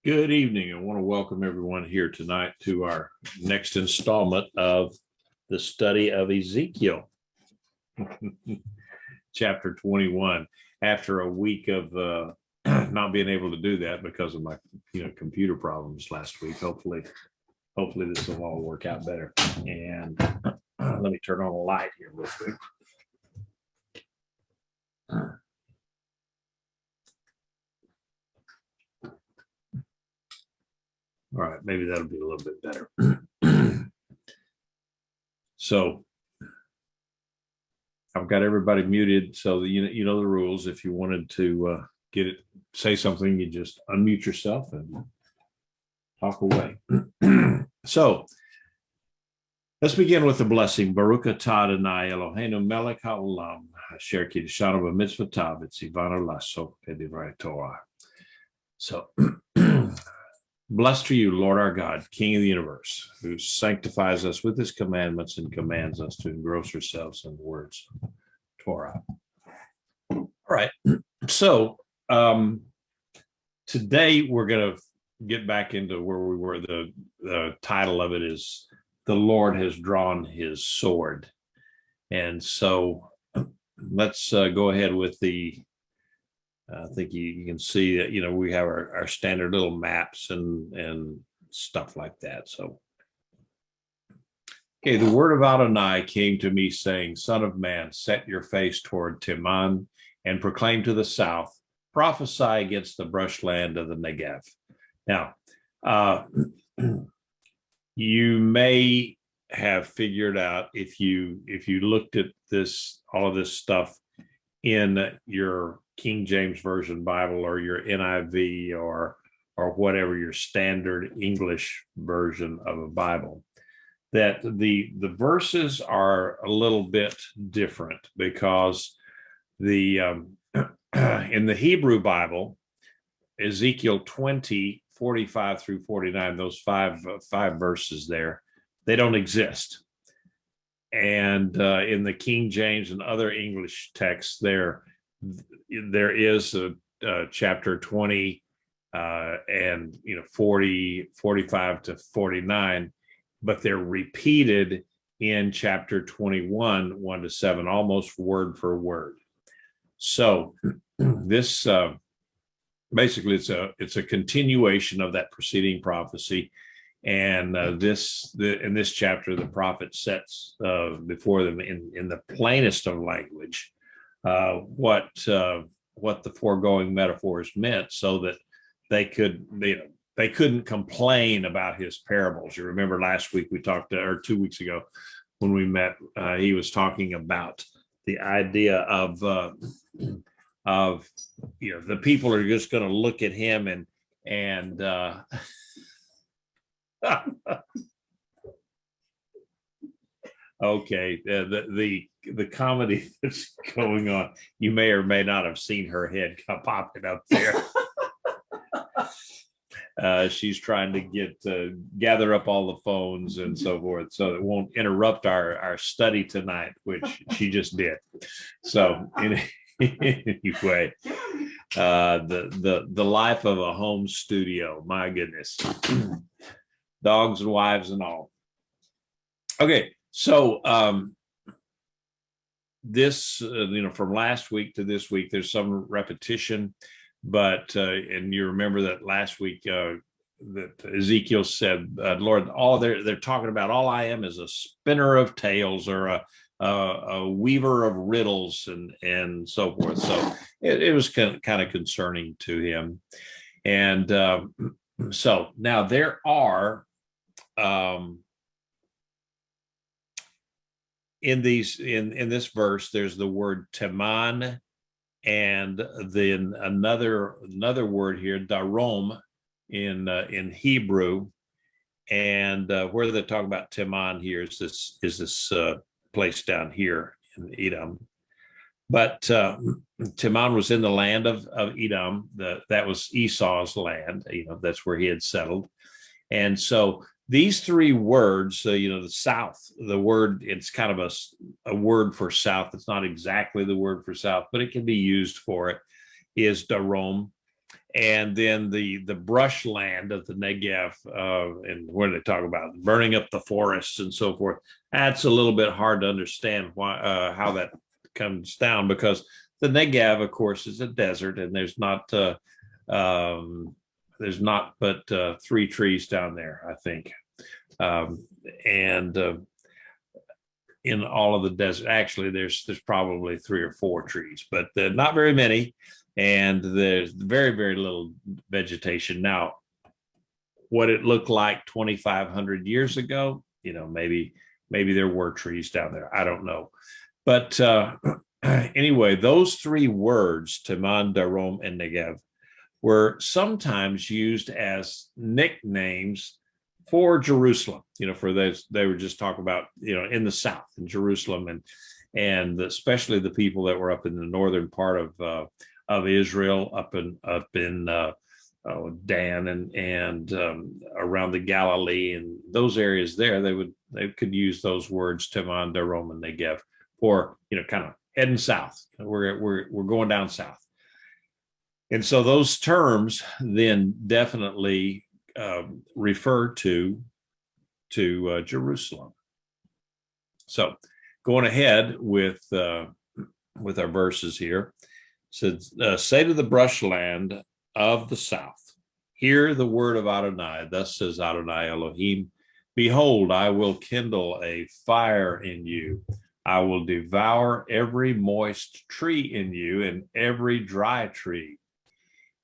Good evening. I want to welcome everyone here tonight to our next installment of the study of Ezekiel, chapter 21. After a week of not being able to do that because of my computer problems last week, hopefully this will all work out better. And let me turn on a light here real quick. All right, maybe that'll be a little bit better. So I've got everybody muted, so you know the rules. If you wanted to say something, you just unmute yourself and talk away. So let's begin with the blessing. Baruch atah Adonai Eloheinu melech haolam asher kiddushanu b'mitzvotav v'tzivanu la'asok b'divrei Torah. So blessed are you, Lord our God, King of the universe, who sanctifies us with his commandments and commands us to engross ourselves in the words of Torah. All right. So today we're going to get back into where we were. The title of it is The Lord Has Drawn His Sword. And so let's go ahead with I think you can see that, we have our standard little maps and stuff like that. So, okay, the word of Adonai came to me saying, Son of man, set your face toward Teman and proclaim to the south, prophesy against the brushland of the Negev. Now, you may have figured out if you looked at all of this stuff in your King James Version Bible or your NIV or whatever your standard English version of a Bible, that the verses are a little bit different because in the Hebrew Bible, Ezekiel 20, 45 through 49, those five verses there, they don't exist. And in the King James and other English texts, there is a chapter 20 and 40, 45 to 49, but they're repeated in chapter 21, 1 to 7, almost word for word. So this basically it's a continuation of that preceding prophecy. And in this chapter, the prophet sets before them in the plainest of language what the foregoing metaphors meant, so that they couldn't complain about his parables. You remember last week we talked, or 2 weeks ago when we met, he was talking about the idea of the people are just going to look at him and okay, the comedy that's going on, you may or may not have seen her head popping up there. She's trying to gather up all the phones and so forth, so it won't interrupt our study tonight, which she just did. So anyway, the life of a home studio, my goodness. Dogs and wives and all. Okay, so this, from last week to this week, there's some repetition, but and you remember that last week that Ezekiel said, Lord, they're talking about all I am is a spinner of tales or a weaver of riddles and so forth. So it was kind of concerning to him. And so now there are in this verse, there's the word teman, and then another word here, darom, in Hebrew, and where they're talking about teman here is this place down here in Edom. But Teman was in the land of Edom. That was Esau's land. That's where he had settled. And so these three words, the south, the word, it's kind of a word for south. It's not exactly the word for south, but it can be used for it, is darom. and then the brush land of the Negev, and where they talk about burning up the forests and so forth. That's a little bit hard to understand why how that comes down, because the Negev, of course, is a desert, and there's not but 3 trees down there, I think, and in all of the desert, actually, there's probably 3 or 4 trees, but not very many. And there's very, very little vegetation. Now, what it looked like 2,500 years ago, maybe there were trees down there. I don't know. But anyway, those 3 words, Teman, Darom, and Negev, were sometimes used as nicknames for Jerusalem, for those, they were just talking about, in the south, in Jerusalem, and especially the people that were up in the northern part of Israel, up in Dan and around the Galilee and those areas there. They could use those words, Teman, Darom, and Negev, for kind of heading south. We're going down south, and so those terms then definitely refer to Jerusalem. So going ahead with our verses here, says, say to the brushland of the south, hear the word of Adonai. Thus says Adonai Elohim, behold, I will kindle a fire in you. I will devour every moist tree in you and every dry tree.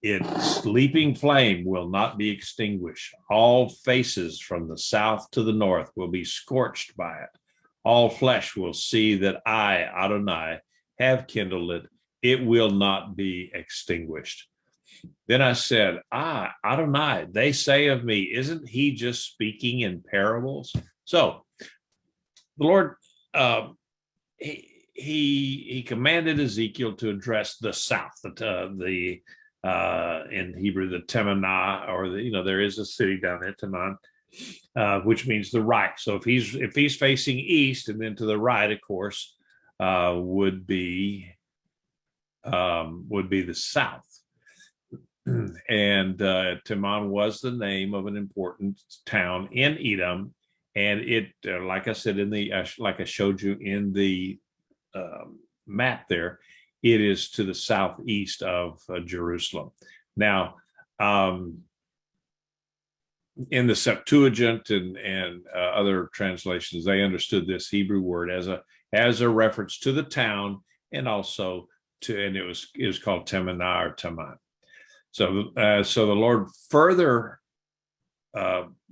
Its leaping flame will not be extinguished. All faces from the south to the north will be scorched by it. All flesh will see that I, Adonai, have kindled it. It will not be extinguished. Then I said, Adonai, they say of me, isn't he just speaking in parables? So the Lord, he commanded Ezekiel to address the south, in Hebrew, the Temanah, or there is a city down there, Teman, which means the right. So if he's facing east, and then to the right, of course, would be the south. And Teman was the name of an important town in Edom, and it, like I said like I showed you in the map there, it is to the southeast of Jerusalem. Now, in the Septuagint and other translations, they understood this Hebrew word as a reference to the town, and also and it was called Temanah or Taman. So the Lord further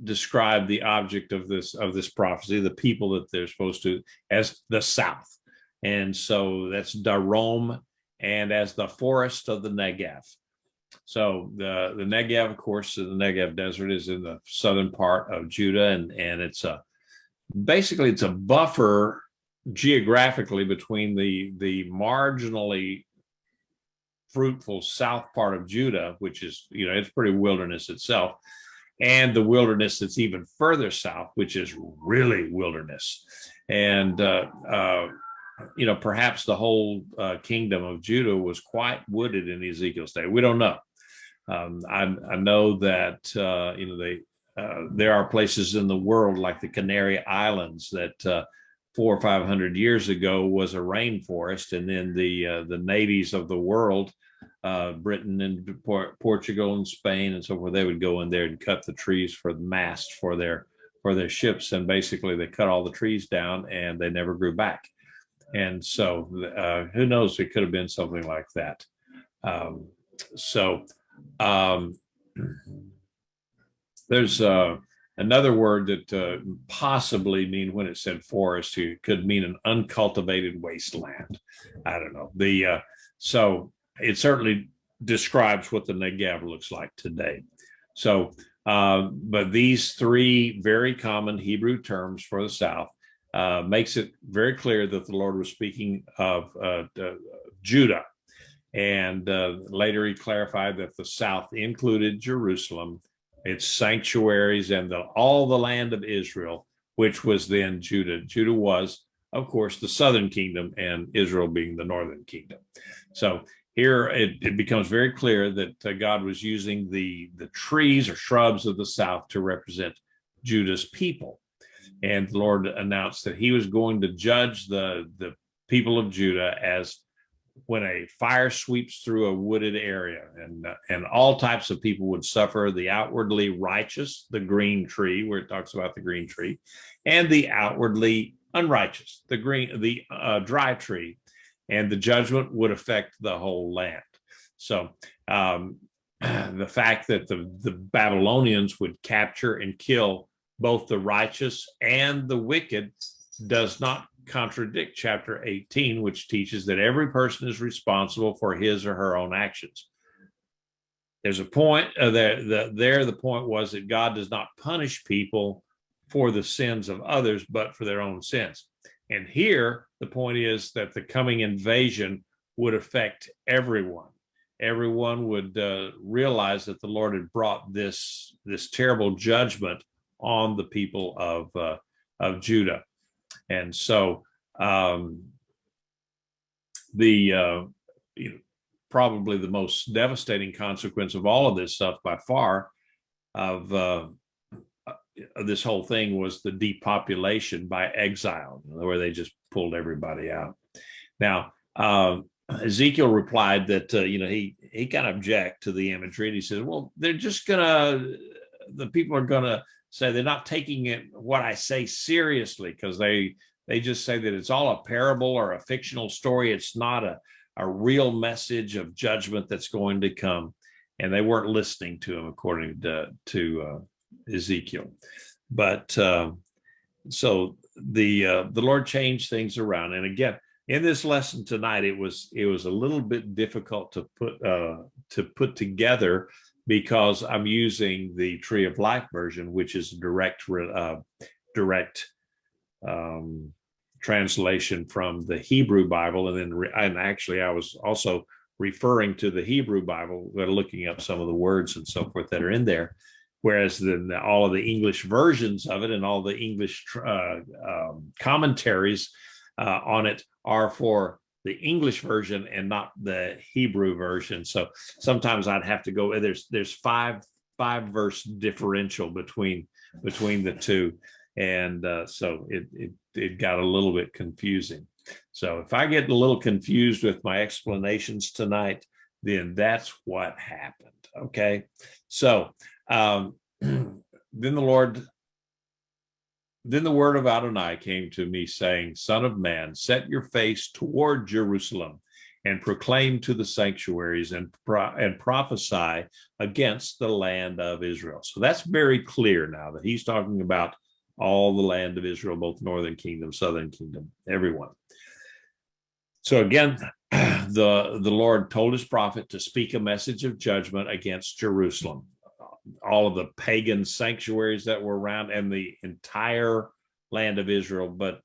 described the object of this prophecy, the people that they're supposed to, as the south. And so that's Darom, and as the forest of the Negev. So the Negev, of course, the Negev desert is in the southern part of Judah, and it's basically it's a buffer geographically between the marginally fruitful south part of Judah, which is, it's pretty wilderness itself, and the wilderness that's even further south, which is really wilderness. And perhaps the whole kingdom of Judah was quite wooded in Ezekiel's day. We don't know. I know that there are places in the world like the Canary Islands that 400 or 500 years ago was a rainforest, and then the navies of the world, Britain and Portugal and Spain and so forth, they would go in there and cut the trees for the mast for their ships, and basically they cut all the trees down and they never grew back. And so who knows, it could have been something like that. There's another word that possibly mean, when it said forest, it could mean an uncultivated wasteland. I don't know. So it certainly describes what the Negev looks like today. So, but these 3 very common Hebrew terms for the south makes it very clear that the Lord was speaking of Judah. And later he clarified that the south included Jerusalem, its sanctuaries, and all the land of Israel, which was then Judah. Judah was of course, the southern kingdom, and Israel being the northern kingdom. So here it becomes very clear that God was using the trees or shrubs of the south to represent Judah's people. And the Lord announced that he was going to judge the people of Judah as when a fire sweeps through a wooded area, and all types of people would suffer: the outwardly righteous, the green tree, where it talks about the green tree, and the outwardly unrighteous, the dry tree, and the judgment would affect the whole land. So the fact that the Babylonians would capture and kill both the righteous and the wicked does not contradict chapter 18, which teaches that every person is responsible for his or her own actions. There's a point the point was that God does not punish people for the sins of others, but for their own sins. And here, the point is that the coming invasion would affect everyone. Everyone would realize that the Lord had brought this terrible judgment on the people of Judah. And so probably the most devastating consequence of all of this stuff by far of this whole thing was the depopulation by exile, where they just pulled everybody out. Now, Ezekiel replied that he kind of object to the imagery, and he says, well, they're just the people are gonna say they're not taking what I say seriously, because they just say that it's all a parable or a fictional story. It's not a real message of judgment that's going to come, and they weren't listening to him, according to Ezekiel. But so the Lord changed things around, and again, in this lesson tonight, it was a little bit difficult to put together, because I'm using the Tree of Life version, which is a direct translation from the Hebrew Bible, and actually I was also referring to the Hebrew Bible, looking up some of the words and so forth that are in there, whereas then all of the English versions of it and all the English commentaries on it are for the English version and not the Hebrew version. So sometimes I'd have to go. There's five verse differential between the two, and so it got a little bit confusing. So if I get a little confused with my explanations tonight, then that's what happened. Okay, so then the word of Adonai came to me, saying, Son of man, set your face toward Jerusalem and proclaim to the sanctuaries and prophesy against the land of Israel. So that's very clear now that he's talking about all the land of Israel, both northern kingdom, southern kingdom, everyone. So again, the Lord told his prophet to speak a message of judgment against Jerusalem, all of the pagan sanctuaries that were around, and the entire land of Israel, but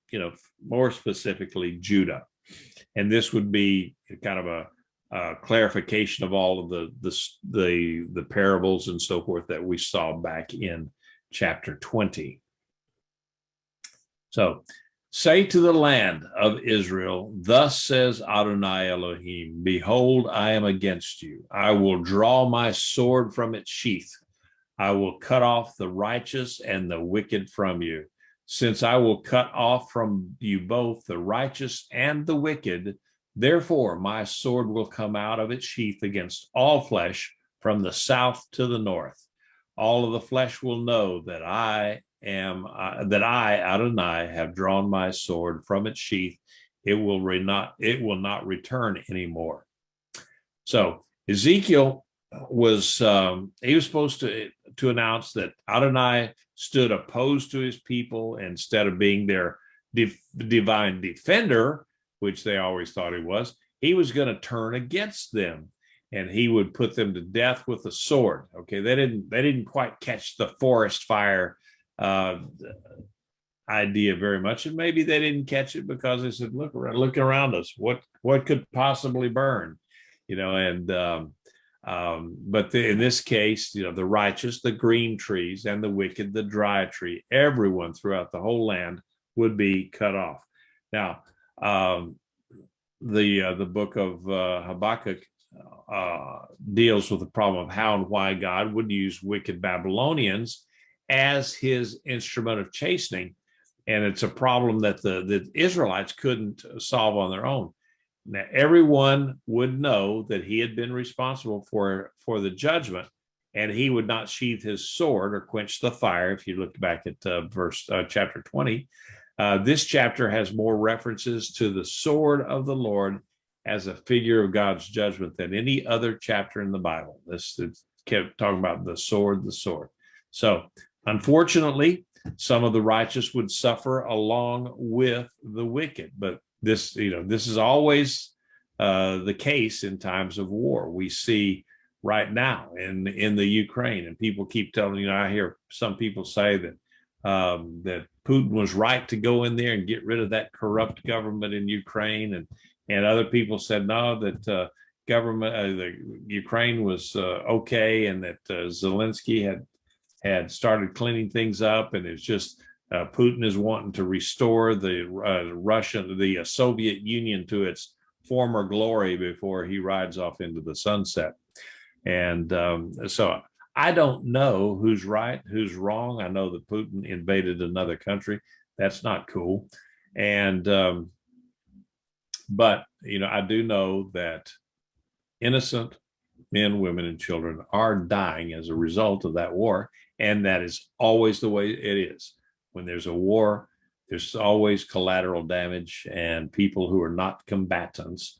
more specifically Judah. And this would be kind of a clarification of all of the parables and so forth that we saw back in chapter 20. So, say to the land of Israel, thus says Adonai Elohim, behold, I am against you. I will draw my sword from its sheath. I will cut off the righteous and the wicked from you. Since I will cut off from you both the righteous and the wicked, therefore my sword will come out of its sheath against all flesh, from the south to the north. All of the flesh will know that I, Adonai, have drawn my sword from its sheath. It will not return anymore. So Ezekiel was he was supposed to announce that Adonai stood opposed to his people instead of being their divine defender, which they always thought he was going to turn against them, and he would put them to death with a sword. Okay, they didn't quite catch the forest fire idea very much, and maybe they didn't catch it because they said, look around us, what could possibly burn, but in this case, the righteous, the green trees, and the wicked, the dry tree, everyone throughout the whole land would be cut off. Now, the book of Habakkuk deals with the problem of how and why God would use wicked Babylonians as his instrument of chastening. And it's a problem that the Israelites couldn't solve on their own. Now, everyone would know that he had been responsible for the judgment, and he would not sheath his sword or quench the fire. If you look back at chapter 20, this chapter has more references to the sword of the Lord as a figure of God's judgment than any other chapter in the Bible. This kept talking about the sword, the sword. So, unfortunately, some of the righteous would suffer along with the wicked, but this is always the case in times of war. We see right now in the Ukraine, and people keep telling, I hear some people say that that Putin was right to go in there and get rid of that corrupt government in Ukraine, and other people said no, that the Ukraine was okay, and that Zelensky had started cleaning things up, and it's just Putin is wanting to restore the Soviet Union to its former glory before he rides off into the sunset. And so I don't know who's right, who's wrong. I know that Putin invaded another country. That's not cool. And but I do know that innocent men, women, and children are dying as a result of that war. And that is always the way it is. When there's a war, there's always collateral damage, and people who are not combatants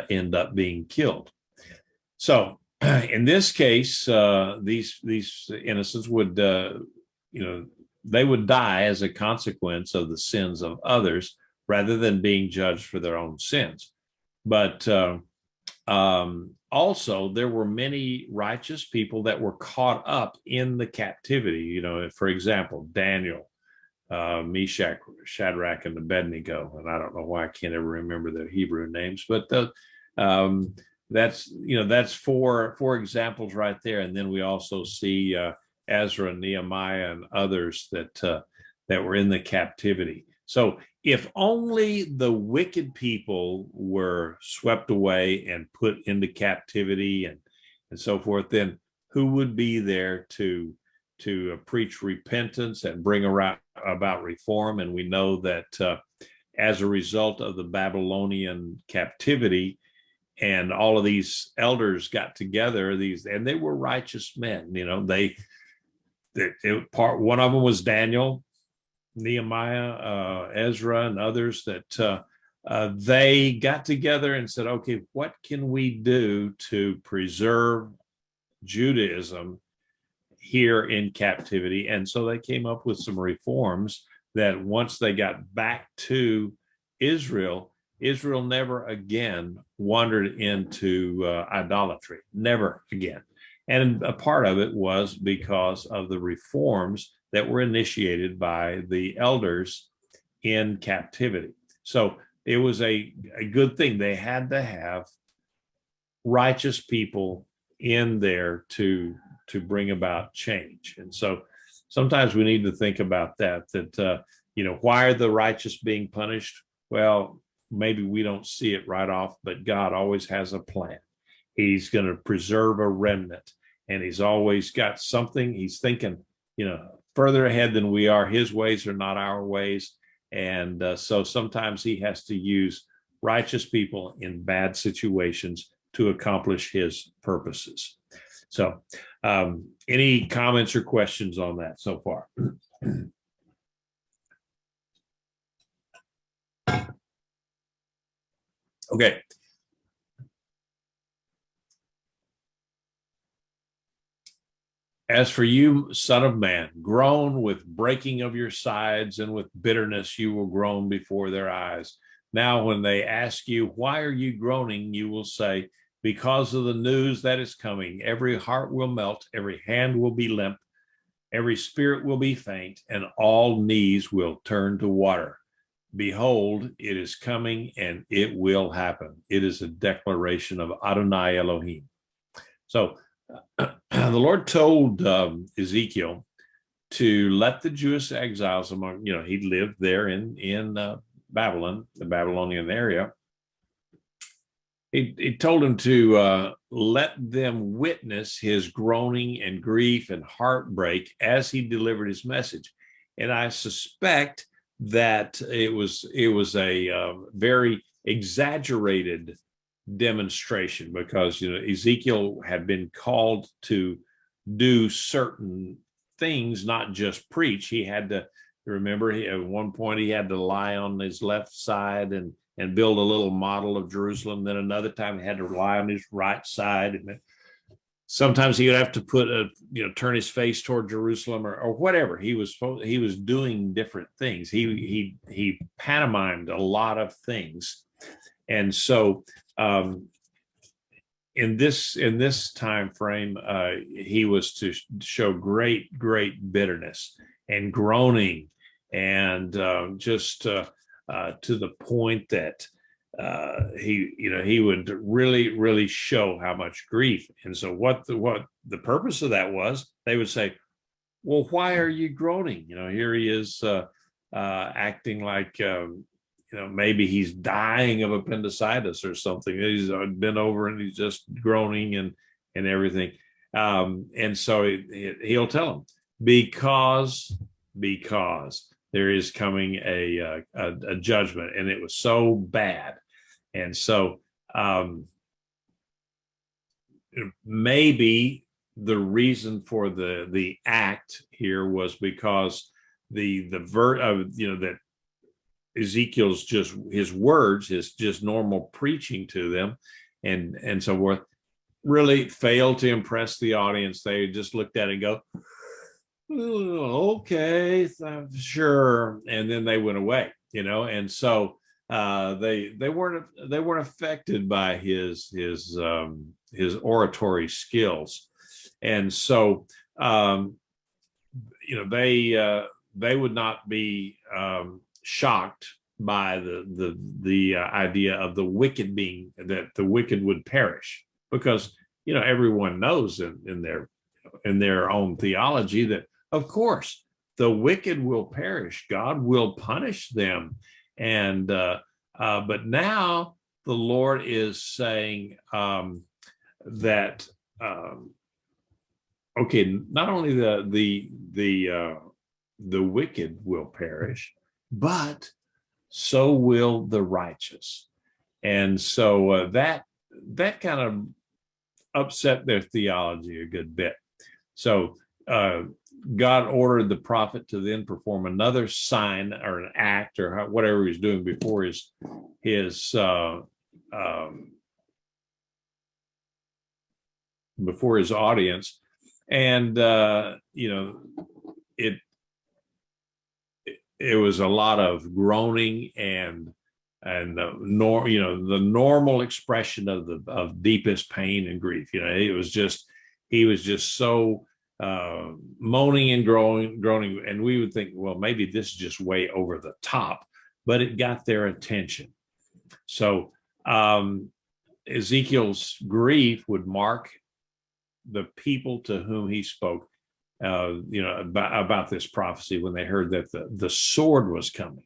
end up being killed. So in this case, these innocents would, they would die as a consequence of the sins of others rather than being judged for their own sins. But also, there were many righteous people that were caught up in the captivity. For example, Daniel, Meshach, Shadrach, and Abednego. And I don't know why I can't ever remember their Hebrew names, but that's four examples right there. And then we also see Ezra, Nehemiah, and others that were in the captivity. So if only the wicked people were swept away and put into captivity and so forth, then who would be there to preach repentance and bring about reform? And we know that as a result of the Babylonian captivity, and all of these elders got together, and they were righteous men. One of them was Daniel, Nehemiah, Ezra, and others that they got together and said, okay, what can we do to preserve Judaism here in captivity? And so they came up with some reforms that once they got back to Israel never again wandered into idolatry, never again. And a part of it was because of the reforms that were initiated by the elders in captivity. So it was a good thing. They had to have righteous people in there to bring about change. And so sometimes we need to think about that why are the righteous being punished? Well, maybe we don't see it right off, but God always has a plan. He's going to preserve a remnant, and he's always got something. He's thinking, further ahead than we are. His ways are not our ways. And so sometimes he has to use righteous people in bad situations to accomplish his purposes. So any comments or questions on that so far? Okay. As for you, son of man, groan with breaking of your sides, and with bitterness you will groan before their eyes. Now, when they ask you, why are you groaning? You will say, because of the news that is coming. Every heart will melt, every hand will be limp, every spirit will be faint, and all knees will turn to water. Behold, it is coming, and it will happen. It is a declaration of Adonai Elohim. So the Lord told Ezekiel to let the Jewish exiles he lived there in Babylon, the Babylonian area, he told him to let them witness his groaning and grief and heartbreak as he delivered his message. And I suspect that it was a very exaggerated demonstration, because Ezekiel had been called to do certain things, not just preach. He had to remember, at one point he had to lie on his left side and build a little model of Jerusalem. Then another time he had to lie on his right side. And sometimes he would have to put turn his face toward Jerusalem or whatever. He was doing different things. He pantomimed a lot of things. And so in this time frame, he was to show great bitterness and groaning, and just to the point that he would really show how much grief. And so what the purpose of that was, they would say, well, why are you groaning? Here he is acting like maybe he's dying of appendicitis or something. He's been over and he's just groaning and everything. And so he'll tell him, because there is coming a judgment, and it was so bad. And so maybe the reason for the act here was because that Ezekiel's just his words, his just normal preaching to them and so forth, really failed to impress the audience. They just looked at it and go, okay, sure, and then they went away, and so they weren't affected by his oratory skills. And so they would not be shocked by the idea of the wicked being, that the wicked would perish, because everyone knows in their own theology that, of course, the wicked will perish. God will punish them. And but now the Lord is saying that okay, not only the wicked will perish, but so will the righteous. And so that kind of upset their theology a good bit. So God ordered the prophet to then perform another sign or an act or whatever he was doing before his audience, and it was a lot of groaning and the normal expression of deepest pain and grief. He was just so moaning and groaning, and we would think, well, maybe this is just way over the top, but it got their attention. So Ezekiel's grief would mark the people to whom he spoke, about this prophecy, when they heard that the sword was coming.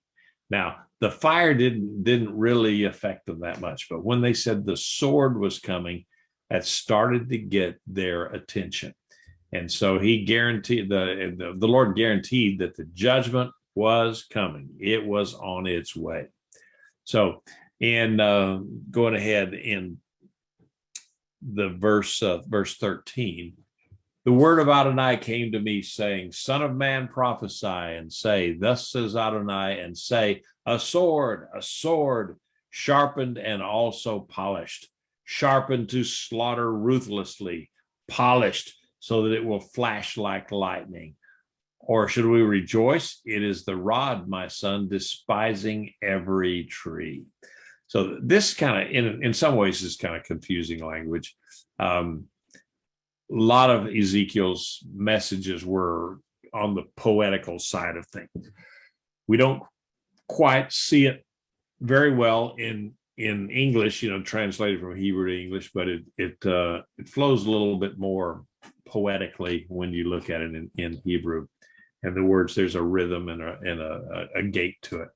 Now, the fire didn't really affect them that much, but when they said the sword was coming, that started to get their attention. And so he guaranteed, the Lord guaranteed that the judgment was coming. It was on its way. So in going ahead in the verse 13, the word of Adonai came to me, saying, Son of man, prophesy and say, Thus says Adonai, and say, a sword, sharpened and also polished, sharpened to slaughter ruthlessly, polished so that it will flash like lightning. Or should we rejoice? It is the rod, my son, despising every tree. So this kind of, in some ways, is kind of confusing language. A lot of Ezekiel's messages were on the poetical side of things. We don't quite see it very well in English, translated from Hebrew to English, but it flows a little bit more poetically when you look at it in Hebrew. And the words, there's a rhythm and a gait to it.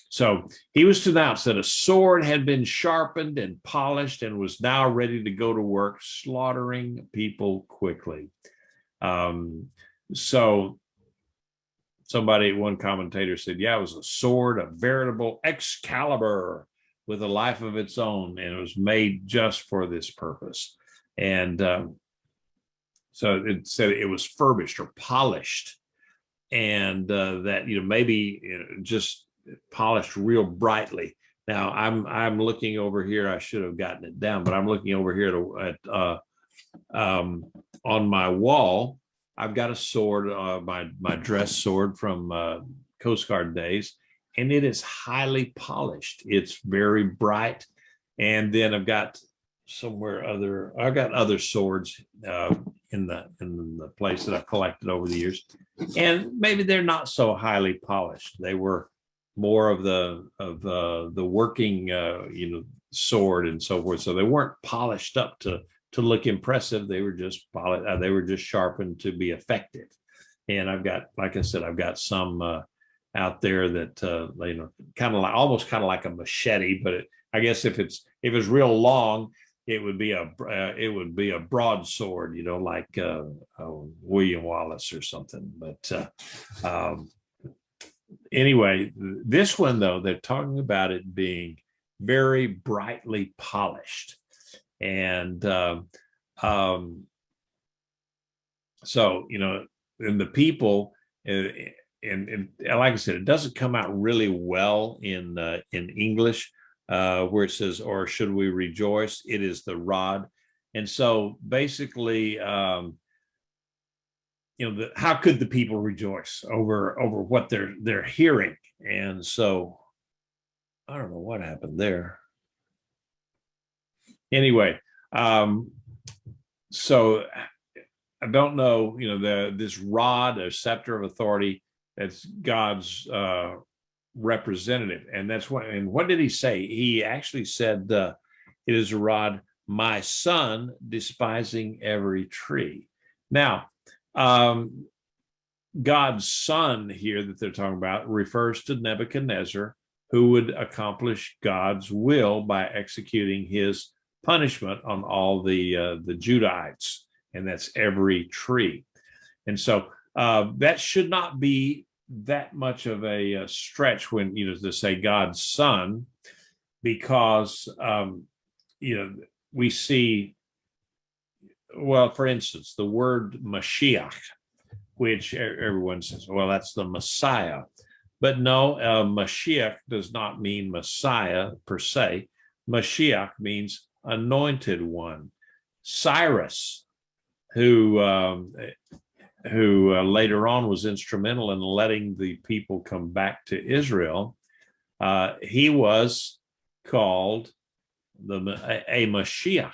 So he was to announce that a sword had been sharpened and polished and was now ready to go to work, slaughtering people quickly. So one commentator said, yeah, it was a sword, a veritable Excalibur with a life of its own, and it was made just for this purpose. And so it said it was furbished or polished, and that maybe just polished real brightly. Now I'm looking over here. I should have gotten it down, but I'm looking over here at on my wall. I've got a sword, my dress sword from Coast Guard days, and it is highly polished. It's very bright. And then I've got other swords in the place that I've collected over the years, and maybe they're not so highly polished. They were more of the working sword and so forth. So they weren't polished up to look impressive. They were just they were just sharpened to be effective. And I've got, like I said, I've got some out there that kind of like almost kind of like a machete, but I guess if it's real long, it would be a broadsword, like William Wallace or something. But anyway, this one though, they're talking about it being very brightly polished. And so and the people, and like I said, it doesn't come out really well in English, where it says, "Or should we rejoice? It is the rod." And so basically, how could the people rejoice over what they're hearing? And so I don't know what happened there. Anyway, so I don't know, this rod, a scepter of authority, that's God's representative. And that's what did he say? He actually said, it is a rod, my son, despising every tree. Now, God's son here that they're talking about refers to Nebuchadnezzar, who would accomplish God's will by executing his punishment on all the Judahites, and that's every tree. And so that should not be that much of a stretch when to say God's son, because we see, well, for instance, the word Mashiach, which everyone says, well, that's the Messiah. But no, Mashiach does not mean Messiah per se. Mashiach means anointed one. Cyrus, who later on was instrumental in letting the people come back to Israel, he was called a Mashiach.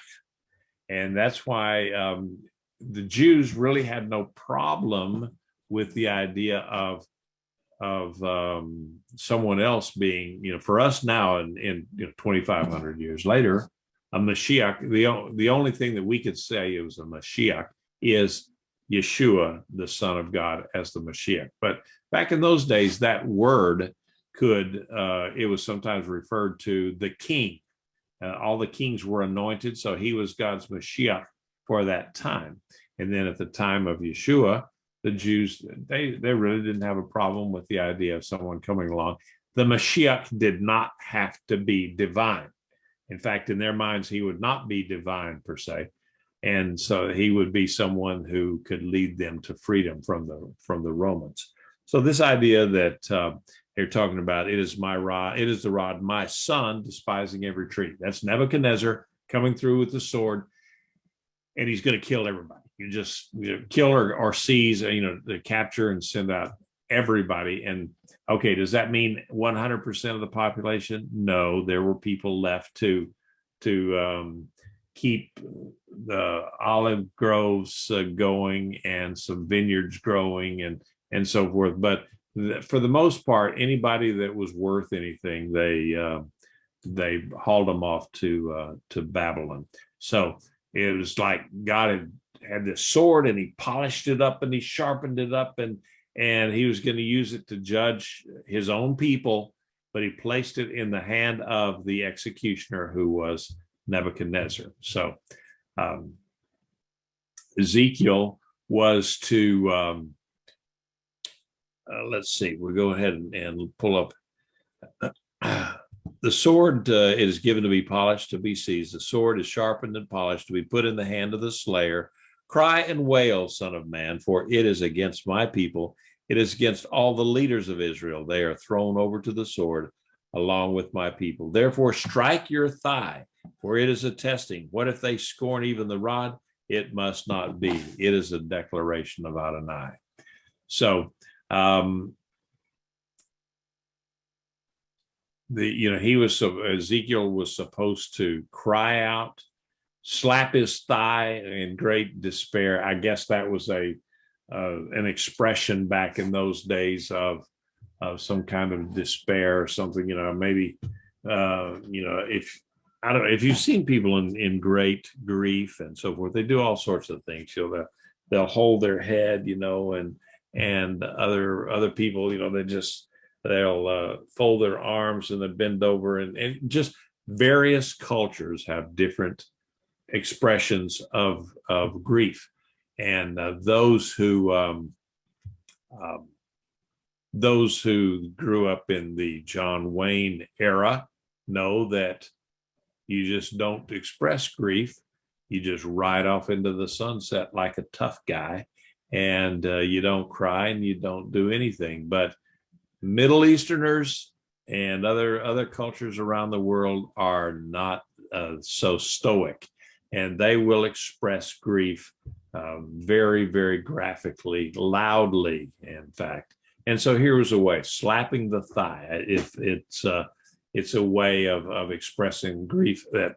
And that's why the Jews really had no problem with the idea of someone else being, for us now in 2,500 years later, a Mashiach. The only thing that we could say it was a Mashiach is Yeshua, the Son of God, as the Mashiach. But back in those days, that word it was sometimes referred to the king. All the kings were anointed, so he was God's Mashiach for that time. And then at the time of Yeshua, the Jews, they really didn't have a problem with the idea of someone coming along. The Mashiach did not have to be divine. In fact, in their minds, he would not be divine per se. And so he would be someone who could lead them to freedom from the Romans. So this idea that they're talking about, it is my rod, it is the rod, my son, despising every tree. That's Nebuchadnezzar coming through with the sword, and he's going to kill everybody. You just kill or seize, to capture and send out everybody. And okay, does that mean 100% of the population? No, there were people left to keep the olive groves going and some vineyards growing and so forth. But for the most part, anybody that was worth anything, they hauled them off to Babylon. So it was like God had this sword, and he polished it up and he sharpened it up, and he was going to use it to judge his own people but he placed it in the hand of the executioner, who was Nebuchadnezzar. So Ezekiel was to, let's see, we'll go ahead and pull up. The sword is given to be polished, to be seized. The sword is sharpened and polished, to be put in the hand of the slayer. Cry and wail, son of man, for it is against my people. It is against all the leaders of Israel. They are thrown over to the sword along with my people. Therefore, strike your thigh, for it is a testing. What if they scorn even the rod? It must not be. It is a declaration of Adonai. So, Ezekiel was supposed to cry out, slap his thigh in great despair. I guess that was an expression back in those days of some kind of despair or something. Maybe if I don't know if you've seen people in great grief and so forth, they do all sorts of things. They'll hold their head, and other people, they'll fold their arms and then bend over, and just various cultures have different expressions of grief. And those who grew up in the John Wayne era know that you just don't express grief. You just ride off into the sunset like a tough guy, and you don't cry and you don't do anything. But Middle Easterners and other cultures around the world are not so stoic, and they will express grief very, very graphically, loudly, in fact. And so here was a way: slapping the thigh. If it's a way of expressing grief that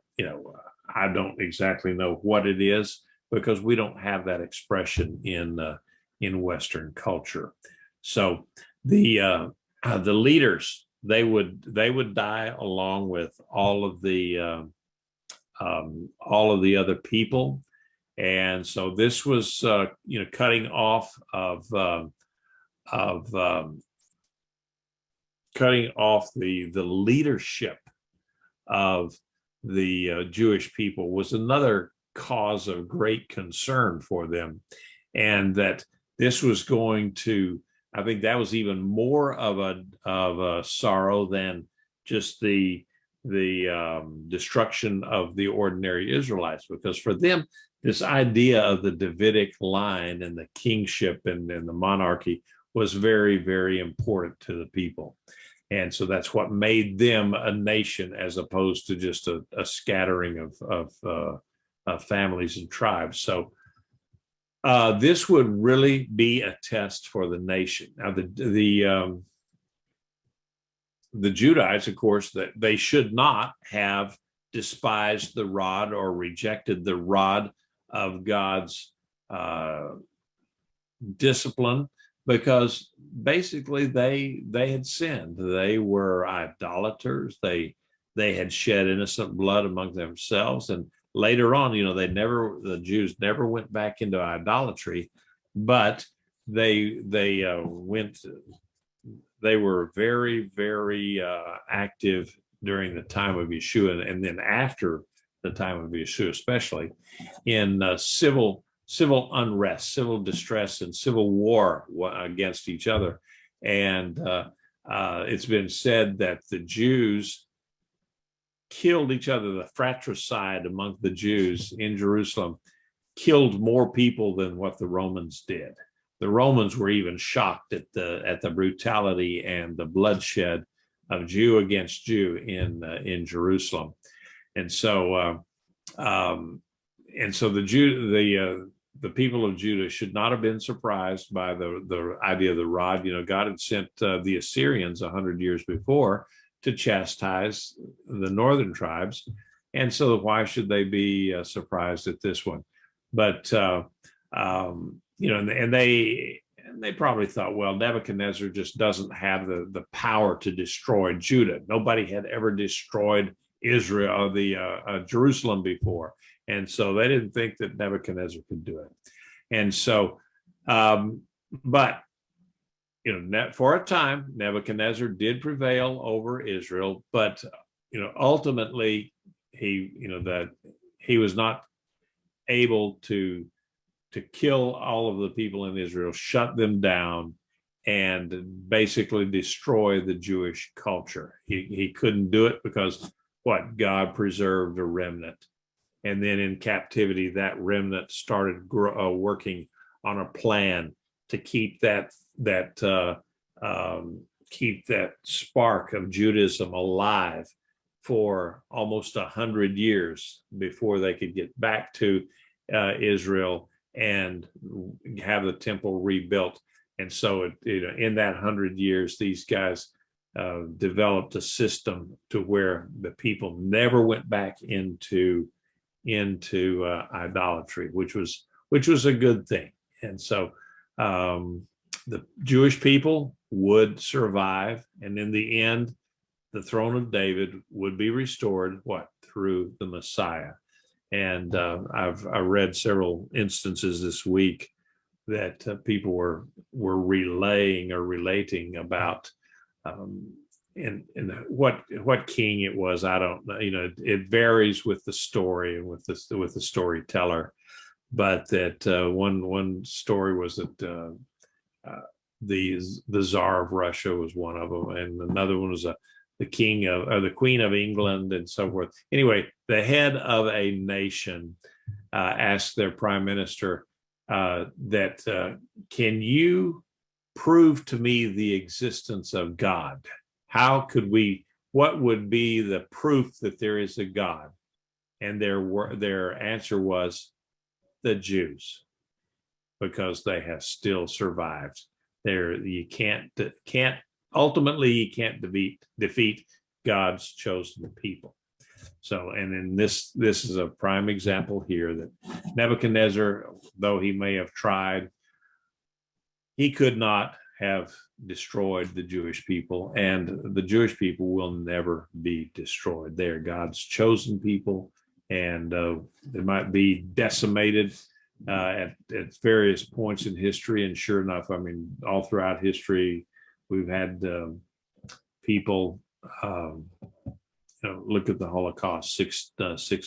I don't exactly know what it is, because we don't have that expression in Western culture. So the leaders, they would die along with all of the other people, and so this was cutting off the leadership of the Jewish people was another cause of great concern for them, and that this was going to, I think that was even more of a sorrow than just the destruction of the ordinary Israelites, because for them, this idea of the Davidic line and the kingship and the monarchy was very, very important to the people. And so that's what made them a nation, as opposed to just a scattering of families and tribes. So this would really be a test for the nation. Now, the Judahites, of course, that they should not have despised the rod or rejected the rod of God's discipline, because basically they had sinned. They were idolaters. They had shed innocent blood among themselves, and later on, the Jews never went back into idolatry, but they were very, very active during the time of Yeshua, and then after the time of Yeshua, especially in civil unrest, civil distress, and civil war against each other. And it's been said that the Jews killed each other. The fratricide among the Jews in Jerusalem killed more people than what the Romans did. The Romans were even shocked at the brutality and the bloodshed of Jew against Jew in Jerusalem. And so the people of Judah should not have been surprised by the idea of the rod. God had sent the Assyrians 100 years before to chastise the northern tribes, and so why should they be surprised at this one? But and they probably thought, well, Nebuchadnezzar just doesn't have the power to destroy Judah. Nobody had ever destroyed Israel, Jerusalem before, and so they didn't think that Nebuchadnezzar could do it. And so, but for a time, Nebuchadnezzar did prevail over Israel, but ultimately that he was not able to kill all of the people in Israel, shut them down, and basically destroy the Jewish culture. He couldn't do it because God preserved a remnant. And then in captivity, that remnant started working on a plan to keep that spark of Judaism alive for almost 100 years before they could get back to Israel and have the temple rebuilt. And so, in that 100 years, these guys developed a system to where the people never went back into idolatry, which was a good thing. And so the Jewish people would survive, and in the end, the throne of David would be restored through the Messiah. And I read several instances this week that people were relaying or relating about and what king it was. I don't know. It varies with the story and with the storyteller. But that one story was that the Tsar of Russia was one of them, and another one was the king or the Queen of England, and so forth. Anyway, the head of a nation asked their prime minister that can you prove to me the existence of God? What would be the proof that there is a God? And their answer was the Jews, because they have still survived. You can't ultimately you can't defeat God's chosen people. So, and then this is a prime example here that Nebuchadnezzar, though he may have tried, he could not have destroyed the Jewish people, and the Jewish people will never be destroyed. They are God's chosen people, and they might be decimated at various points in history. And sure enough, I mean, all throughout history, we've had people. Look at the Holocaust, 6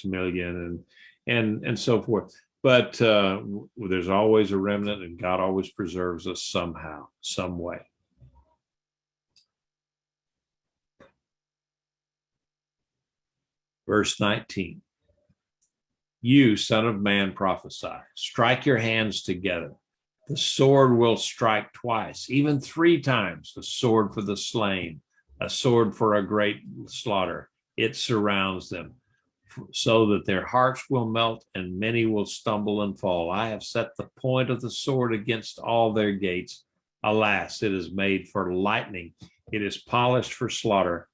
million, and so forth. But there's always a remnant, and God always preserves us somehow, some way. Verse 19. You, son of man, prophesy. Strike your hands together. The sword will strike twice, even 3 times. A sword for the slain, a sword for a great slaughter. It surrounds them, so that their hearts will melt and many will stumble and fall. I have set the point of the sword against all their gates. Alas, it is made for lightning. It is polished for slaughter.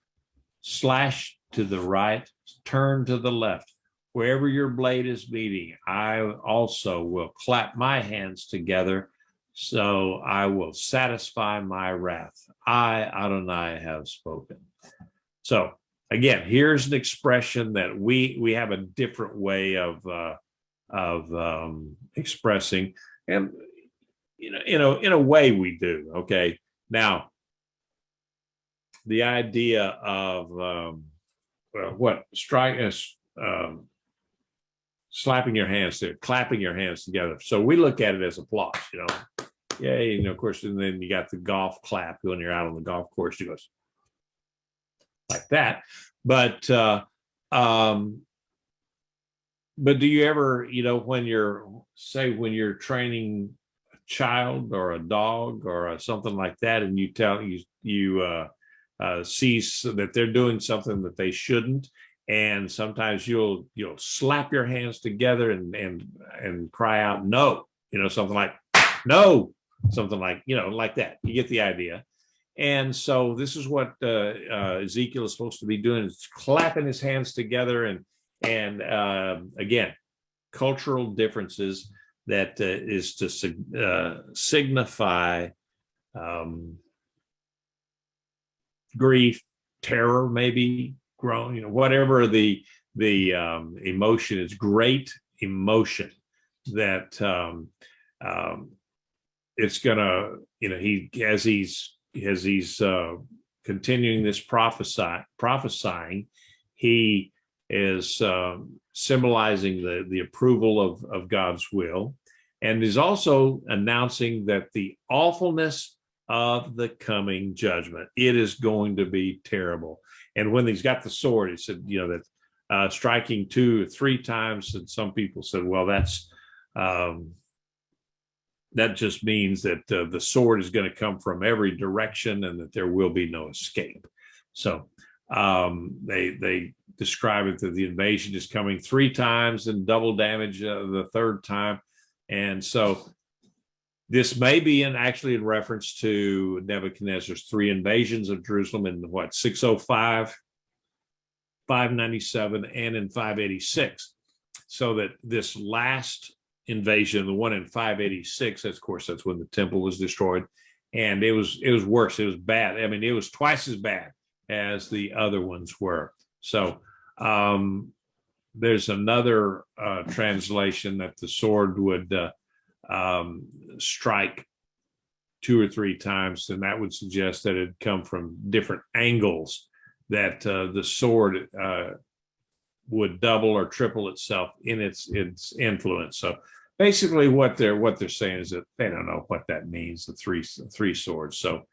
Slash to the right, turn to the left. Wherever your blade is meeting, I also will clap my hands together, so I will satisfy my wrath. I, Adonai, have spoken. So, again, here's an expression that we have a different way of expressing, and in a way we do. Okay, now the idea of slapping your hands together, clapping your hands together. So we look at it as applause. Yay! Of course, and then you got the golf clap when you're out on the golf course. You go like that. But do you ever, when you're training a child or a dog or something like that, and you see that they're doing something that they shouldn't, and sometimes you'll slap your hands together and cry out no, something like no, something like like that. You get the idea. And so this is what Ezekiel is supposed to be doing, is clapping his hands together, and again, cultural differences that is to signify grief, terror, maybe groan, whatever the emotion is, great emotion that it's gonna, he as he's continuing this prophesying, he is symbolizing the approval of God's will, and is also announcing that the awfulness of the coming judgment. It is going to be terrible. And when he's got the sword, he said, that striking 2 or 3 times, and some people said, well, that just means that the sword is going to come from every direction and that there will be no escape. So they describe it that the invasion is coming 3 times and double damage the 3rd time. And so this may be actually in reference to Nebuchadnezzar's 3 invasions of Jerusalem in 605, 597, and in 586. So that this last invasion, the one in 586, of course, that's when the temple was destroyed, and it was worse. It was bad. I mean, it was twice as bad as the other ones were. So there's another translation that the sword would strike 2 or 3 times, and that would suggest that it'd come from different angles, that the sword would double or triple itself in its influence. So basically what they're saying is that they don't know what that means, the three swords. So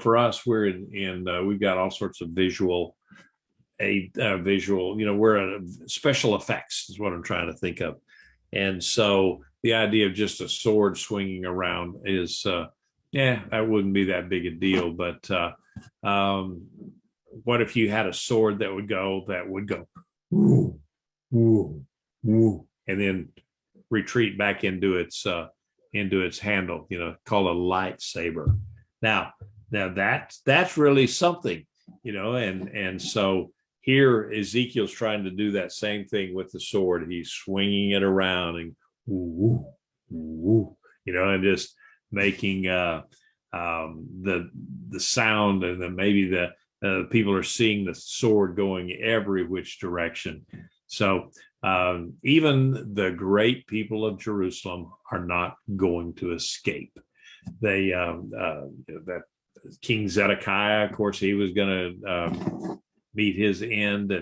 for us, we're in we've got all sorts of visual, we're in special effects is what I'm trying to think of. And so the idea of just a sword swinging around is that wouldn't be that big a deal. But what if you had a sword that would go woo, woo, woo, and then retreat back into its handle, called a lightsaber. Now that's really something, and so here Ezekiel's trying to do that same thing with the sword. He's swinging it around and woo, woo, and just making the sound, and then maybe the people are seeing the sword going every which direction. So even the great people of Jerusalem are not going to escape. They that King Zedekiah, of course, he was going to meet his end,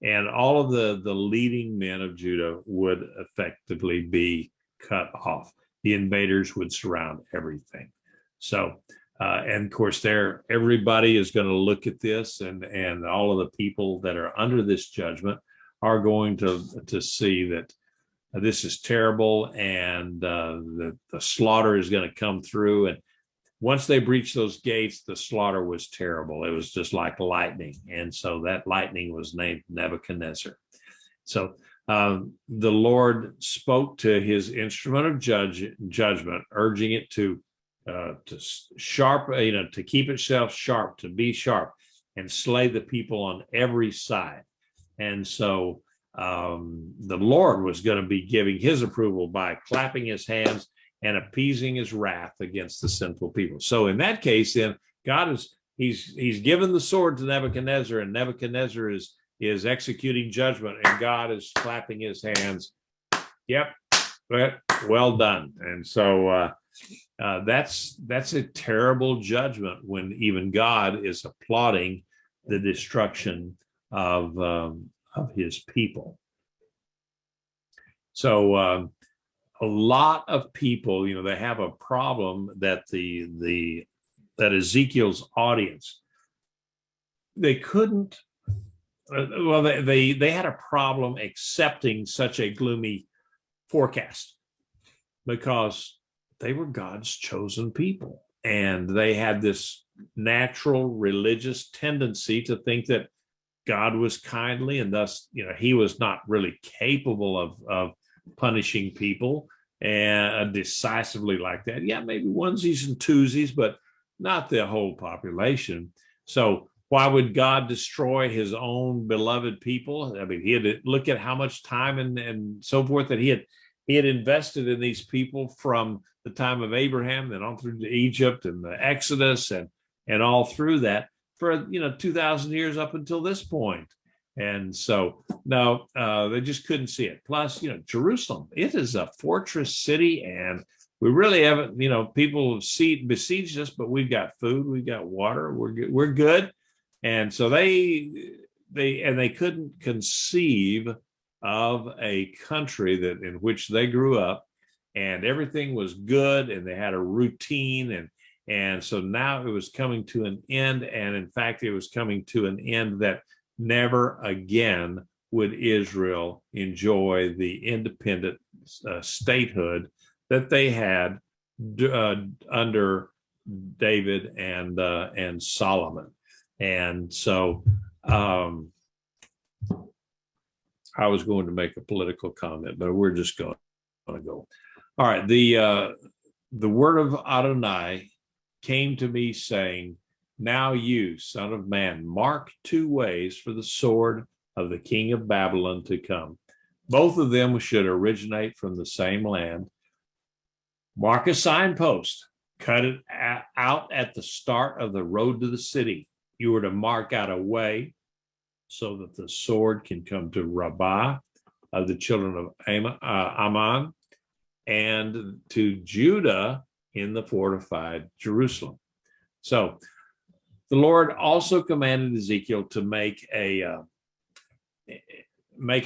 and all of the leading men of Judah would effectively be cut off. The invaders would surround everything. So, and of course, everybody is going to look at this, and all of the people that are under this judgment are going to see that this is terrible, and the slaughter is going to come through. And once they breached those gates, the slaughter was terrible. It was just like lightning. And so that lightning was named Nebuchadnezzar. So the Lord spoke to his instrument of judgment, urging it to sharp, to keep itself sharp, to be sharp, and slay the people on every side. And so the Lord was going to be giving his approval by clapping his hands and appeasing his wrath against the sinful people. So in that case, then God he's given the sword to Nebuchadnezzar, and Nebuchadnezzar is executing judgment, and God is clapping his hands. Yep, well done. And so that's a terrible judgment when even God is applauding the destruction of his people. So a lot of people, they have a problem that that Ezekiel's audience, they couldn't. They had a problem accepting such a gloomy forecast because they were God's chosen people, and they had this natural religious tendency to think that God was kindly, and thus, he was not really capable of punishing people and decisively like that. Yeah, maybe onesies and twosies, but not the whole population. So why would God destroy his own beloved people? I mean, he had to look at how much time and so forth that he had invested in these people from the time of Abraham, then on through to Egypt and the Exodus and all through that for 2,000 years up until this point. And so, no, they just couldn't see it. Plus, Jerusalem, it is a fortress city, and we really haven't, people besieged us, but we've got food, we've got water, we're good. And so they couldn't conceive of a country in which they grew up, and everything was good, and they had a routine, and so now it was coming to an end, and in fact, it was coming to an end that never again would Israel enjoy the independent statehood that they had under David and Solomon. And so I was going to make a political comment, but we're just going to go. All right. The word of Adonai came to me saying, now you, son of man, mark 2 ways for the sword of the king of Babylon to come. Both of them should originate from the same land. Mark a signpost, cut it out at the start of the road to the city. You are to mark out a way so that the sword can come to Rabbah of the children of Ammon, and to Judah in the fortified Jerusalem. So the Lord also commanded Ezekiel to make a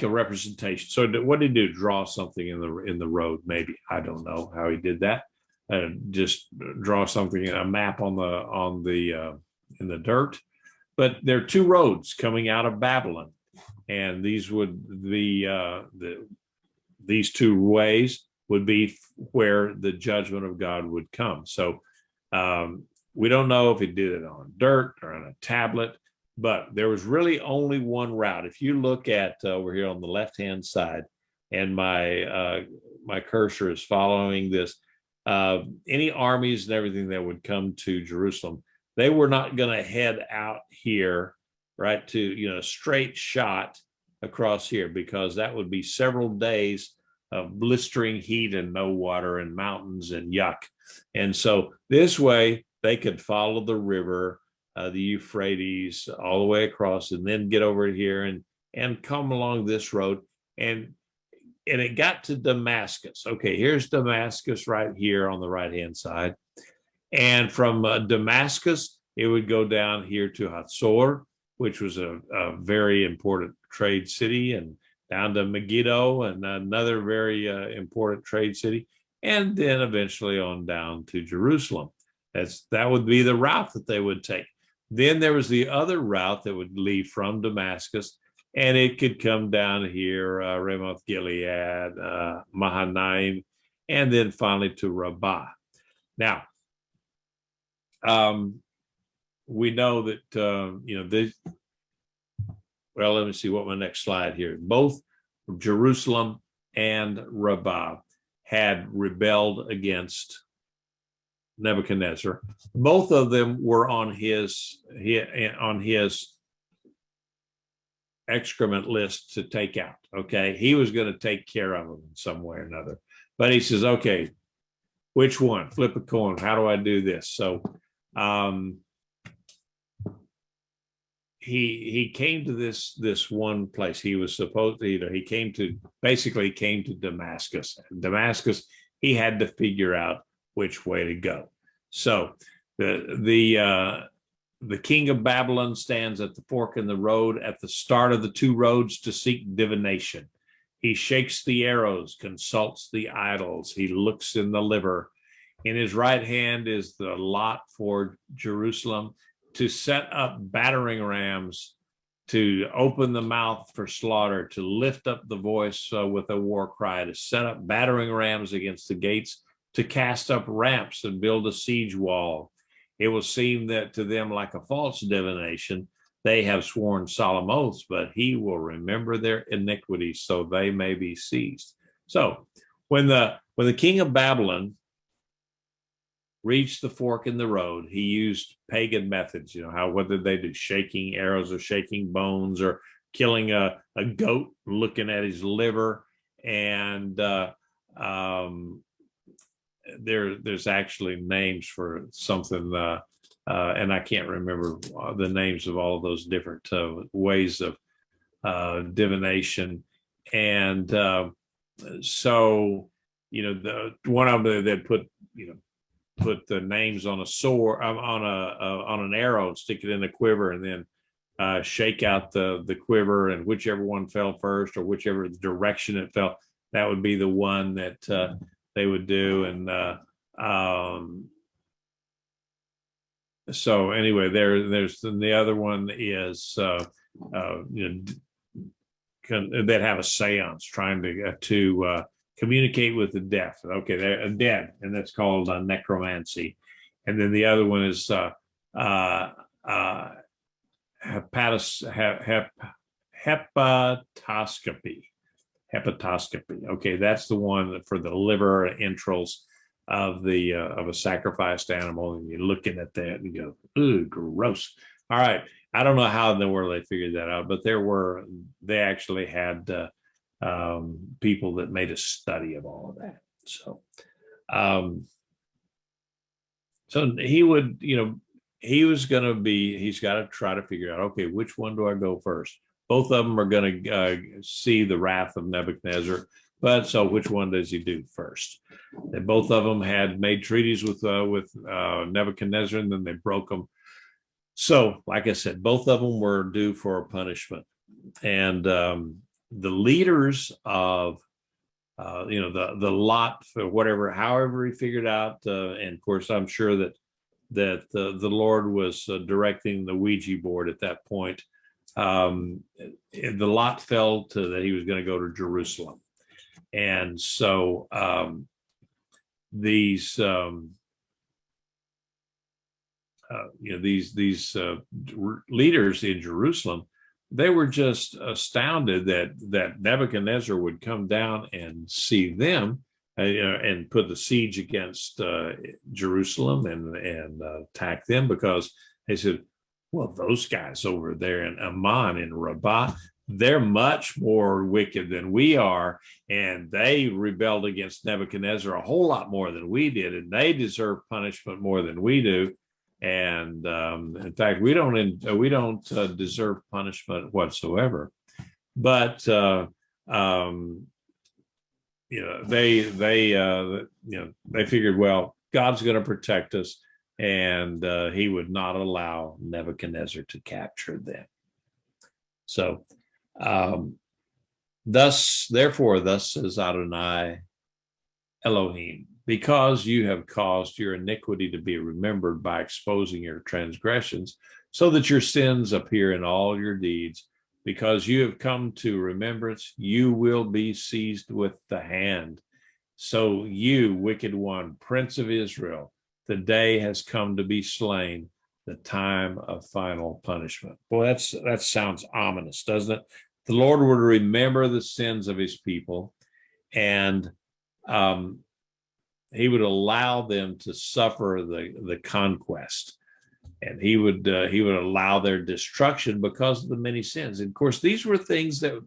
representation. So what did he do? Draw something in the road? Maybe, I don't know how he did that. Just draw something, a map in the dirt. But there are 2 roads coming out of Babylon, and these would be these 2 ways would be where the judgment of God would come. So we don't know if he did it on dirt or on a tablet, but there was really only one route. If you look at over here on the left-hand side, and my cursor is following this, any armies and everything that would come to Jerusalem, they were not going to head out here, right, to, straight shot across here, because that would be several days of blistering heat and no water and mountains and yuck. And so this way they could follow the river, the Euphrates, all the way across, and then get over here and come along this road. And it got to Damascus. Okay, here's Damascus right here on the right-hand side. And from Damascus, it would go down here to Hatzor, which was a very important trade city, and down to Megiddo, and another very important trade city, and then eventually on down to Jerusalem. That would be the route that they would take. Then there was the other route that would leave from Damascus, and it could come down here, Ramoth Gilead, Mahanaim, and then finally to Rabbah. Now, we know that, well, let me see what my next slide here. Both Jerusalem and Rabbah had rebelled against Nebuchadnezzar. Both of them were on his excrement list to take out. Okay, he was going to take care of them in some way or another. But he says, okay, which one? Flip a coin. How do I do this? So he came to this one place. He was supposed to, he came to Damascus. Damascus, he had to figure out which way to go. So the king of Babylon stands at the fork in the road at the start of the 2 roads to seek divination. He shakes the arrows, consults the idols. He looks in the liver. In his right hand is the lot for Jerusalem, to set up battering rams, to open the mouth for slaughter, to lift up the voice with a war cry, to set up battering rams against the gates, to cast up ramps and build a siege wall. It will seem that to them like a false divination. They have sworn solemn oaths, but he will remember their iniquities, so they may be seized. So when the king of Babylon reached the fork in the road, he used pagan methods. What did they do? Shaking arrows or shaking bones, or killing a goat, looking at his liver. And there's actually names for something, and I can't remember the names of all of those different ways of divination. And so, the one of them that put the names on a sword, on an arrow, and stick it in the quiver, and then shake out the quiver, and whichever one fell first, or whichever direction it fell, that would be the one that they would do. And so anyway, there's the other one is that have a seance trying to communicate with the deaf. Okay, they're dead, and that's called necromancy. And then the other one is hepatoscopy. Hepatoscopy. Okay, that's the one for the liver and entrails of a sacrificed animal, and you're looking at that and you go, ooh, gross. All right. I don't know how in the world they figured that out, but they actually had people that made a study of all of that. So, so he would, he's got to try to figure out, okay, which one do I go first? Both of them are going to see the wrath of Nebuchadnezzar, but so which one does he do first? And both of them had made treaties with Nebuchadnezzar, and then they broke them. So, like I said, both of them were due for a punishment. And the leaders of, the lot, for whatever, however he figured out, and of course, I'm sure that the Lord was directing the Ouija board at that point. The lot fell to that he was going to go to Jerusalem. And so these leaders in Jerusalem, they were just astounded that Nebuchadnezzar would come down and see them, and put the siege against Jerusalem and attack them, because they said, well, those guys over there in Ammon and Rabbah, they're much more wicked than we are, and they rebelled against Nebuchadnezzar a whole lot more than we did, and they deserve punishment more than we do. And in fact, we don't deserve punishment whatsoever. But they figured, well, God's going to protect us, and he would not allow Nebuchadnezzar to capture them. So, thus says Adonai Elohim, because you have caused your iniquity to be remembered by exposing your transgressions, so that your sins appear in all your deeds. Because you have come to remembrance, you will be seized with the hand. So you, wicked one, Prince of Israel, the day has come to be slain, the time of final punishment. Boy, that sounds ominous, doesn't it? The Lord would remember the sins of his people, and he would allow them to suffer the conquest, and he would allow their destruction because of the many sins. And of course, these were things that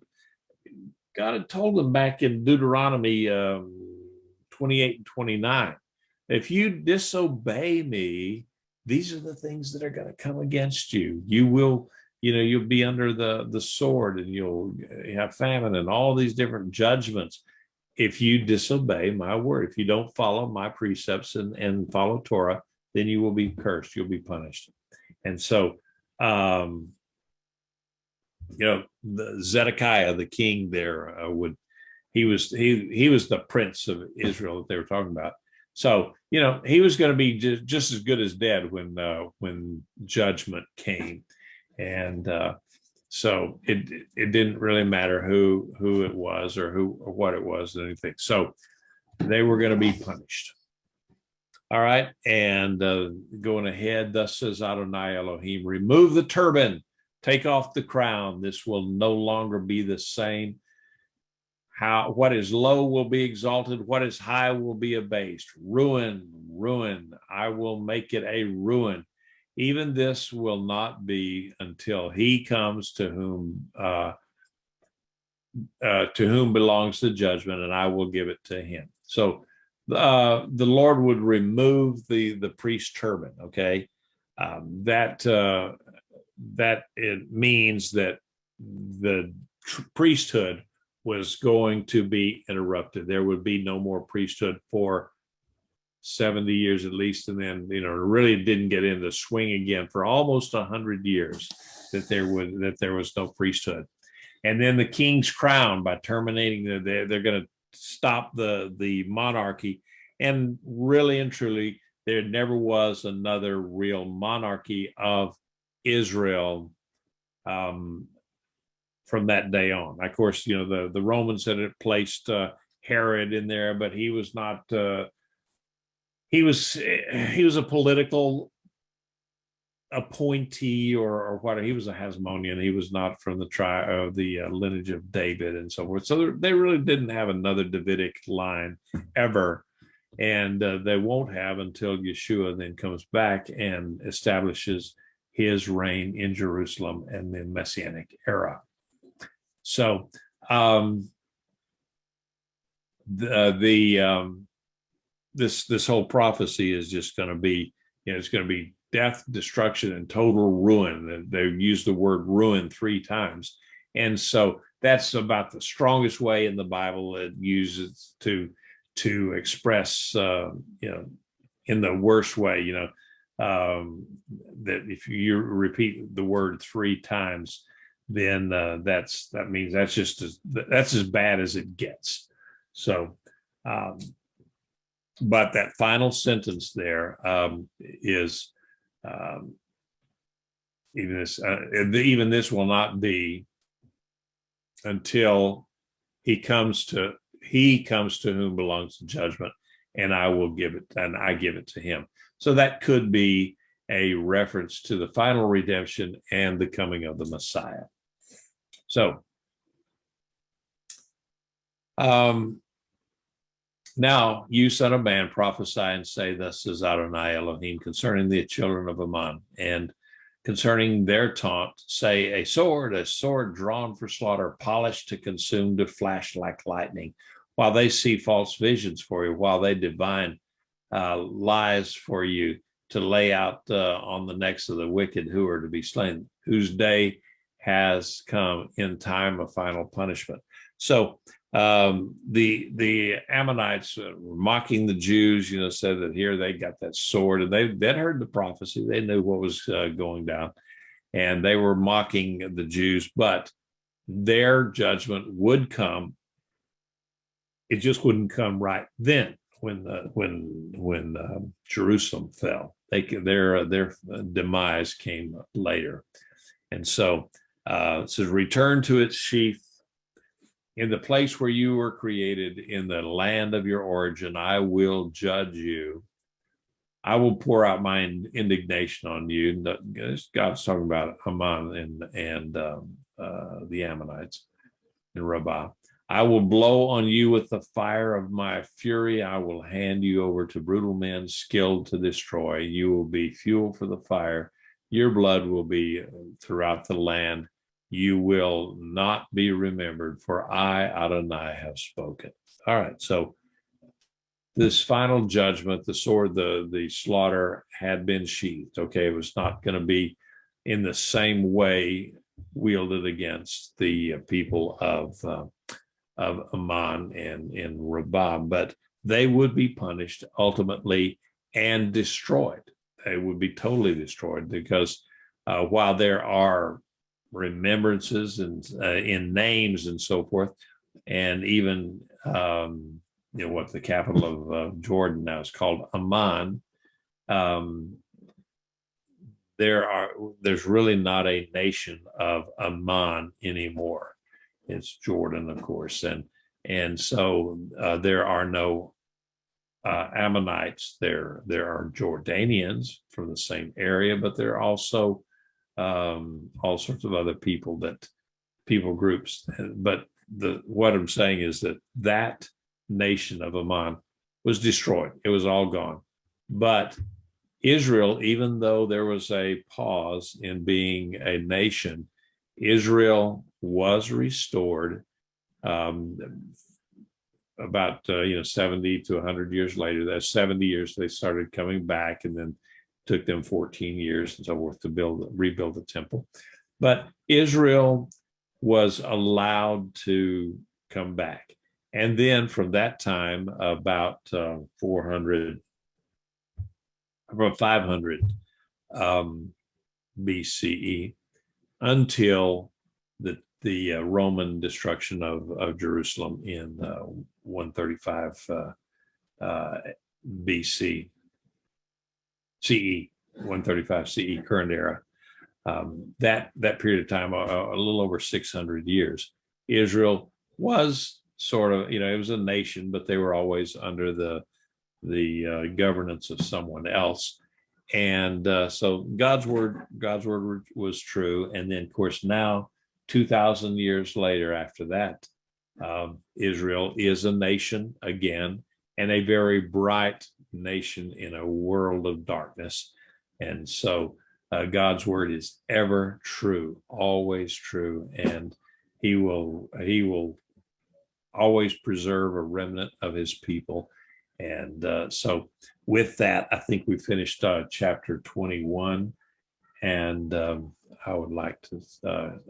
God had told them back in Deuteronomy 28 and 29. If you disobey me, these are the things that are going to come against you. You will, you'll be under the sword, and you'll have famine and all these different judgments if you disobey my word. If you don't follow my precepts and follow Torah, then you will be cursed. You'll be punished. And so, the Zedekiah, the king there, he was the prince of Israel that they were talking about. So, he was going to be just as good as dead when judgment came. And so it didn't really matter who it was or what it was or anything. So they were going to be punished. All right. And going ahead, thus says Adonai Elohim, remove the turban, take off the crown. This will no longer be the same. What is low will be exalted, what is high will be abased. Ruin, I will make it a ruin. Even this will not be until he comes to whom belongs the judgment, and I will give it to him. So the Lord would remove the priest turban. Okay, that it means that the priesthood was going to be interrupted. There would be no more priesthood for 70 years at least, and then really didn't get into swing again for almost 100 years that there was no priesthood. And then the king's crown, by terminating they're going to stop the monarchy. And really and truly, there never was another real monarchy of Israel from that day on. Of course, the Romans had placed Herod in there, but he was not. He was a political appointee or whatever. He was a Hasmonean. He was not from the lineage of David and so forth. So they really didn't have another Davidic line ever, and they won't have until Yeshua then comes back and establishes his reign in Jerusalem and the Messianic era. So this whole prophecy is just going to be, it's going to be death, destruction, and total ruin. They use the word ruin 3 times. And so that's about the strongest way in the Bible it uses to express, in the worst way, that if you repeat the word 3 times, then that means that's as bad as it gets. So, but that final sentence there is even this will not be until he comes to whom belongs the judgment, and I give it to him. So that could be a reference to the final redemption and the coming of the Messiah. So now, you, son of man, prophesy and say, thus says Adonai Elohim, concerning the children of Ammon, and concerning their taunt, say, a sword drawn for slaughter, polished to consume, to flash like lightning, while they see false visions for you, while they divine lies for you, to lay out on the necks of the wicked who are to be slain, whose day has come in time of final punishment. So the Ammonites were mocking the Jews, said that here they got that sword, and they'd heard the prophecy. They knew what was going down, and they were mocking the Jews, but their judgment would come. It just wouldn't come right then when Jerusalem fell. Their demise came later. And so it says, return to its sheath, in the place where you were created, in the land of your origin. I will judge you. I will pour out my indignation on you. God's talking about Ammon and the Ammonites in Rabbah. I will blow on you with the fire of my fury. I will hand you over to brutal men skilled to destroy. You will be fuel for the fire. Your blood will be throughout the land. You will not be remembered, for I, Adonai, have spoken. All right, so this final judgment, the sword, the slaughter had been sheathed. Okay, it was not going to be in the same way wielded against the people of Ammon and in Rabbah, but they would be punished ultimately and destroyed. They would be totally destroyed, because while there are remembrances and in names and so forth, and even what the capital of Jordan now is called Amman, there's really not a nation of Amman anymore. It's Jordan, of course, and so there are no Ammonites. There are Jordanians from the same area, but there are also all sorts of other people groups. But what I'm saying is that nation of Ammon was destroyed. It was all gone. But Israel, even though there was a pause in being a nation, Israel was restored about 70 to 100 years later. That's 70 years they started coming back, and then took them 14 years and so forth to rebuild the temple. But Israel was allowed to come back. And then from that time, about 400, about 500 BCE, until the Roman destruction of Jerusalem in 135 BC, CE, 135 CE, current era. That period of time, a little over 600 years, Israel was sort of, it was a nation, but they were always under the governance of someone else. And so God's word was true. And then, of course, now 2,000 years later, after that, Israel is a nation again, and a very bright nation in a world of darkness. And so God's word is ever true, always true, and He will always preserve a remnant of His people. And so with that, I think we finished chapter 21, and I would like to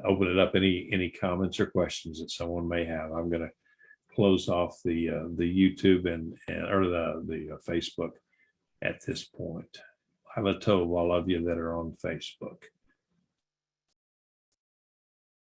open it up. Any comments or questions that someone may have. I'm going to close off the YouTube or the Facebook at this point. Tov, all of you that are on Facebook.